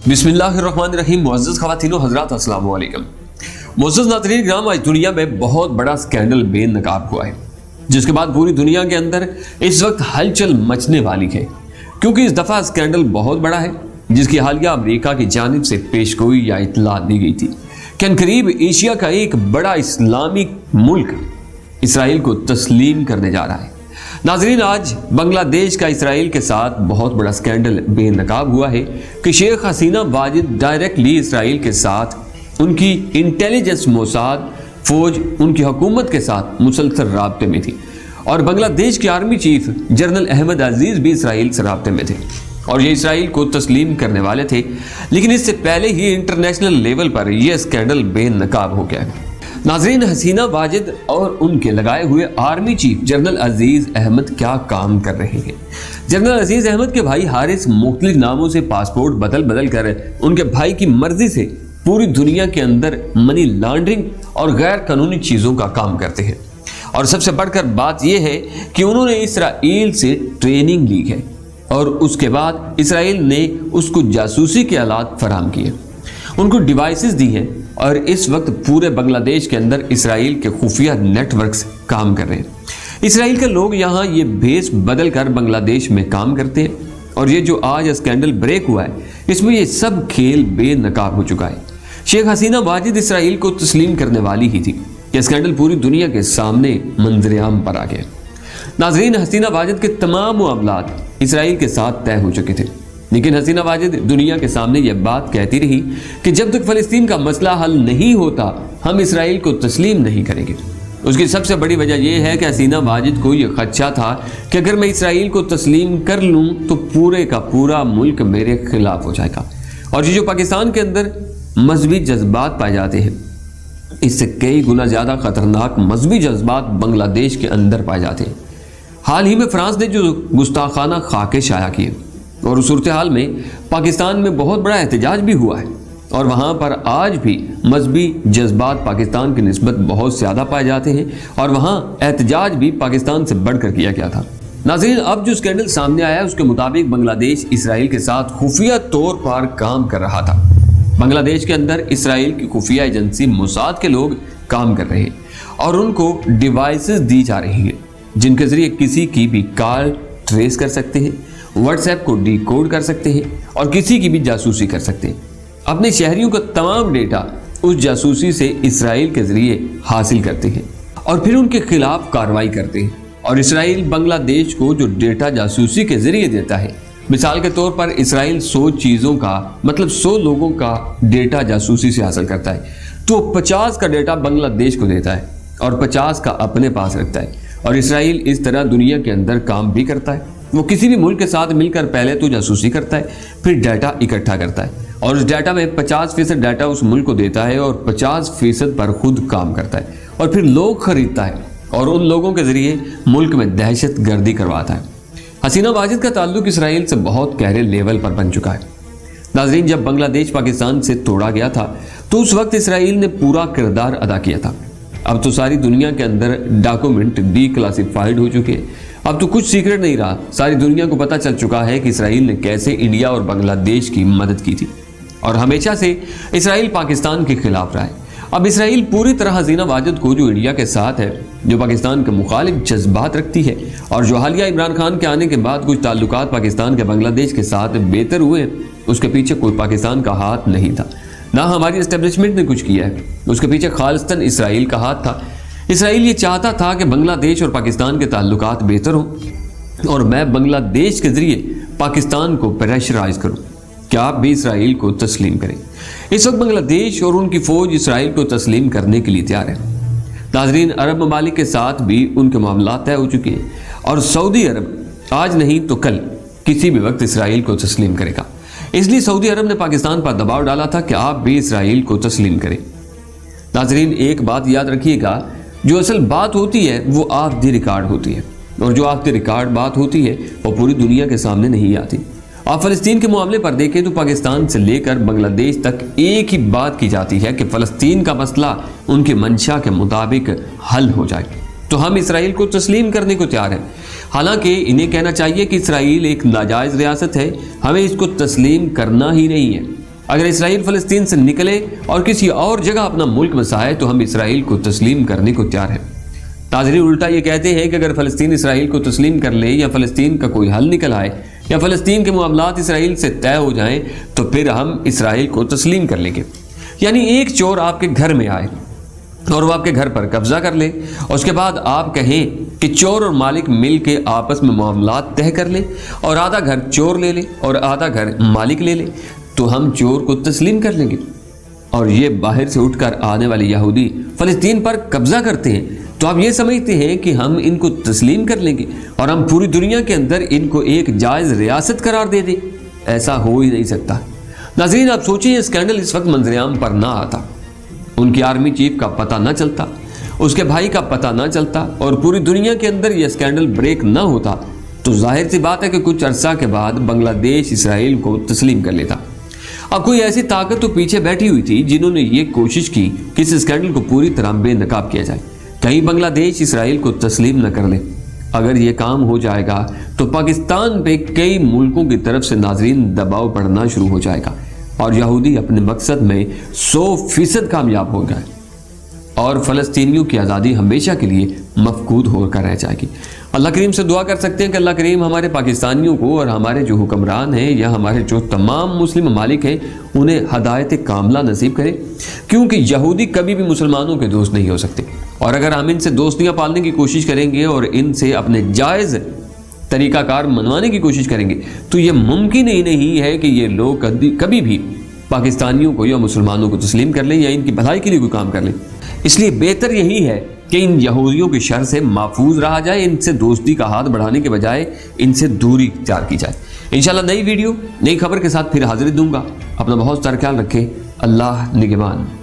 बिस्मिल्लाहिर्रहमानिर्रहीम। मुअज़्ज़ज़ ख़वातीन व हज़रात, अस्सलामु अलैकुम। मुअज़्ज़ज़ नाज़रीन किराम, आज दुनिया में बहुत बड़ा स्कैंडल बेनकाब हुआ है, जिसके बाद पूरी दुनिया के अंदर इस वक्त हलचल मचने वाली है, क्योंकि इस दफ़ा स्कैंडल बहुत बड़ा है, जिसकी हालिया अमेरिका की जानिब से पेशगोई या इत्तला दी गई थी कि अनकरीब एशिया का एक बड़ा इस्लामिक मुल्क इसराइल को तस्लीम करने जा रहा है। नाज़रीन, आज बांग्लादेश का इसराइल के साथ बहुत बड़ा स्कैंडल बेनकाब हुआ है कि शेख हसीना वाजिद डायरेक्टली इसराइल के साथ उनकी इंटेलिजेंस मोसाद फौज उनकी हुकूमत के साथ मुसलसल राब्ते में थी, और बांग्लादेश के आर्मी चीफ जनरल अहमद अजीज़ भी इसराइल से राब्ते में थे और ये इसराइल को तस्लीम करने वाले थे। लेकिन इससे पहले ही इंटरनेशनल लेवल पर यह स्कैंडल बेनकाब हो गया। नाज़रीन, हसीना वाजिद और उनके लगाए हुए आर्मी चीफ जनरल अजीज़ अहमद क्या काम कर रहे हैं। जनरल अजीज़ अहमद के भाई हारिस मुख्तलिफ नामों से पासपोर्ट बदल कर उनके भाई की मर्जी से पूरी दुनिया के अंदर मनी लॉन्ड्रिंग और गैर कानूनी चीज़ों का काम करते हैं। और सबसे बढ़कर बात यह है कि उन्होंने इसराइल से ट्रेनिंग ली है और उसके बाद इसराइल ने उसको जासूसी के आलात फराहम किए, उनको डिवाइसेस दी हैं, और इस वक्त पूरे बांग्लादेश के अंदर इसराइल के खुफिया नेटवर्क्स काम कर रहे हैं। इसराइल के लोग यहाँ ये भेस बदल कर बांग्लादेश में काम करते हैं, और ये जो आज स्कैंडल ब्रेक हुआ है, इसमें ये सब खेल बेनकाब हो चुका है। शेख हसीना वाजिद इसराइल को तस्लीम करने वाली ही थी। यह स्कैंडल पूरी दुनिया के सामने मंजरेआम पर आ गया। नाज़रीन, हसीना वाजिद के तमाम मामलात इसराइल के साथ तय हो चुके थे, लेकिन हसीना वाजिद दुनिया के सामने यह बात कहती रही कि जब तक फ़लस्तीन का मसला हल नहीं होता हम इसराइल को तस्लीम नहीं करेंगे। उसकी सबसे बड़ी वजह यह है कि हसीना वाजिद को यह खदशा था कि अगर मैं इसराइल को तस्लीम कर लूँ तो पूरे का पूरा मुल्क मेरे खिलाफ हो जाएगा, और ये जो पाकिस्तान के अंदर मजहबी जज्बात पाए जाते हैं, इससे कई गुना ज़्यादा ख़तरनाक मजहबी जज्बात बांग्लादेश के अंदर पाए जाते हैं। हाल ही में फ्रांस ने जो गुस्ताखाना खाके शाया किए, और उस सूरत हाल में पाकिस्तान में बहुत बड़ा एहतजाज भी हुआ है, और वहाँ पर आज भी मजहबी जज्बात पाकिस्तान की निस्बत बहुत ज़्यादा पाए जाते हैं, और वहाँ एहतजाज भी पाकिस्तान से बढ़कर किया गया था। नाज़रीन, अब जो स्कैंडल सामने आया है उसके मुताबिक बांग्लादेश इसराइल के साथ खुफिया तौर पर काम कर रहा था। बांग्लादेश के अंदर इसराइल की खुफिया एजेंसी मोसाद के लोग काम कर रहे हैं, और उनको डिवाइसेस दी जा रही हैं जिनके ज़रिए किसी की भी कॉल ट्रेस कर सकते हैं, व्हाट्सएप को डिकोड कर सकते हैं, और किसी की भी जासूसी कर सकते हैं। अपने शहरियों का तमाम डेटा उस जासूसी से इसराइल के ज़रिए हासिल करते हैं और फिर उनके खिलाफ कार्रवाई करते हैं। और इसराइल बांग्लादेश को जो डेटा जासूसी के ज़रिए देता है, मिसाल के तौर पर इसराइल 100 चीज़ों का मतलब 100 लोगों का डेटा जासूसी से हासिल करता है, तो 50 का डेटा बांग्लादेश को देता है और 50 का अपने पास रखता है। और इसराइल इस तरह दुनिया के अंदर काम भी करता है। वो किसी भी मुल्क के साथ मिलकर पहले तो जासूसी करता है, फिर डाटा इकट्ठा करता है, और उस डाटा में 50% डाटा उस मुल्क को देता है और 50% पर खुद काम करता है, और फिर लोग खरीदता है और उन लोगों के ज़रिए मुल्क में दहशत गर्दी करवाता है। हसीना वाजिद का ताल्लुक इसराइल से बहुत गहरे लेवल पर बन चुका है। नाज़रीन, जब बांग्लादेश पाकिस्तान से तोड़ा गया था तो उस वक्त इसराइल ने पूरा किरदार अदा किया था। अब तो सारी दुनिया के अंदर डॉक्यूमेंट डीक्लासिफाइड हो चुके हैं। अब तो कुछ सीक्रेट नहीं रहा, सारी दुनिया को पता चल चुका है कि इसराइल ने कैसे इंडिया और बांग्लादेश की मदद की थी, और हमेशा से इसराइल पाकिस्तान के खिलाफ रहा है। अब इसराइल पूरी तरह हसीना वाजिद को, जो इंडिया के साथ है, जो पाकिस्तान के मुखालिफ जज्बात रखती है, और जो हालिया इमरान खान के आने के बाद कुछ ताल्लुकात पाकिस्तान के बांग्लादेश के साथ बेहतर हुए, उसके पीछे कोई पाकिस्तान का हाथ नहीं था, ना हमारी एस्टेब्लिशमेंट ने कुछ किया है। उसके पीछे खालिस्तान इसराइल का हाथ था। इसराइल ये चाहता था कि बांग्लादेश और पाकिस्तान के ताल्लुकात बेहतर हों, और मैं बांग्लादेश के ज़रिए पाकिस्तान को प्रेशराइज करूं कि आप भी इसराइल को तस्लीम करें। इस वक्त बांग्लादेश और उनकी फ़ौज इसराइल को तस्लीम करने के लिए तैयार है। नाज़रीन, अरब ममालिक के साथ भी उनके मामला तय हो चुके हैं, और सऊदी अरब आज नहीं तो कल किसी भी वक्त इसराइल को तस्लीम करेगा। इसलिए सऊदी अरब ने पाकिस्तान पर दबाव डाला था कि आप भी इसराइल को तस्लीम करें। नाज़रीन, एक बात याद रखिएगा, जो असल बात होती है वो ऑफ द रिकॉर्ड होती है, और जो ऑफ द रिकॉर्ड बात होती है वो पूरी दुनिया के सामने नहीं आती। आप फ़लस्तीन के मामले पर देखें तो पाकिस्तान से लेकर बांग्लादेश तक एक ही बात की जाती है कि फ़लस्तीन का मसला उनकी मंशा के मुताबिक हल हो जाए, तो हम इसराइल को तस्लीम करने को तैयार हैं। हालांकि इन्हें कहना चाहिए कि इसराइल एक नाजायज़ रियासत है, हमें इसको तस्लीम करना ही नहीं है। اگر اسرائیل فلسطین سے نکلے اور کسی اور جگہ اپنا ملک بسائے تو ہم اسرائیل کو تسلیم کرنے کو تیار ہیں۔ ناظرین، الٹا یہ کہتے ہیں کہ اگر فلسطین اسرائیل کو تسلیم کر لے یا فلسطین کا کوئی حل نکل آئے یا فلسطین کے معاملات اسرائیل سے طے ہو جائیں تو پھر ہم اسرائیل کو تسلیم کر لیں گے۔ یعنی ایک چور آپ کے گھر میں آئے اور وہ آپ کے گھر پر قبضہ کر لے اور اس کے بعد آپ کہیں کہ چور اور مالک مل کے آپس میں معاملات طے کر لیں اور آدھا گھر چور لے لے اور آدھا گھر مالک لے لے تو ہم چور کو تسلیم کر لیں گے۔ اور یہ باہر سے اٹھ کر آنے والے یہودی فلسطین پر قبضہ کرتے ہیں تو آپ یہ سمجھتے ہیں کہ ہم ان کو تسلیم کر لیں گے اور ہم پوری دنیا کے اندر ان کو ایک جائز ریاست قرار دے دیں؟ ایسا ہو ہی نہیں سکتا۔ ناظرین، آپ سوچیں یہ اسکینڈل اس وقت منظر عام پر نہ آتا، ان کی آرمی چیف کا پتہ نہ چلتا، اس کے بھائی کا پتہ نہ چلتا اور پوری دنیا کے اندر یہ اسکینڈل بریک نہ ہوتا تو ظاہر سی بات ہے کہ کچھ عرصہ کے بعد بنگلہ دیش اسرائیل کو تسلیم کر لیتا۔ اب کوئی ایسی طاقت تو پیچھے بیٹھی ہوئی تھی جنہوں نے یہ کوشش کی کہ اس اسکینڈل کو پوری طرح بے نقاب کیا جائے، کہیں بنگلہ دیش اسرائیل کو تسلیم نہ کر لے۔ اگر یہ کام ہو جائے گا تو پاکستان پہ کئی ملکوں کی طرف سے ناظرین دباؤ پڑنا شروع ہو جائے گا اور یہودی اپنے مقصد میں 100% کامیاب ہو گئے اور فلسطینیوں کی آزادی ہمیشہ کے لیے مفقود ہو کر رہ جائے گی۔ اللہ کریم سے دعا کر سکتے ہیں کہ اللہ کریم ہمارے پاکستانیوں کو اور ہمارے جو حکمران ہیں یا ہمارے جو تمام مسلم ممالک ہیں انہیں ہدایت کاملہ نصیب کرے، کیونکہ یہودی کبھی بھی مسلمانوں کے دوست نہیں ہو سکتے، اور اگر ہم ان سے دوستیاں پالنے کی کوشش کریں گے اور ان سے اپنے جائز طریقہ کار منوانے کی کوشش کریں گے تو یہ ممکن ہی نہیں ہے کہ یہ لوگ کبھی بھی پاکستانیوں کو یا مسلمانوں کو تسلیم کر لیں یا ان کی بھلائی کے لیے کوئی کام کر لیں۔ اس لیے بہتر یہی ہے کہ ان یہودیوں کی شر سے محفوظ رہا جائے، ان سے دوستی کا ہاتھ بڑھانے کے بجائے ان سے دوری اختیار کی جائے۔ انشاءاللہ نئی ویڈیو نئی خبر کے ساتھ پھر حاضری دوں گا۔ اپنا بہت سارا خیال رکھیں۔ اللہ نگہبان۔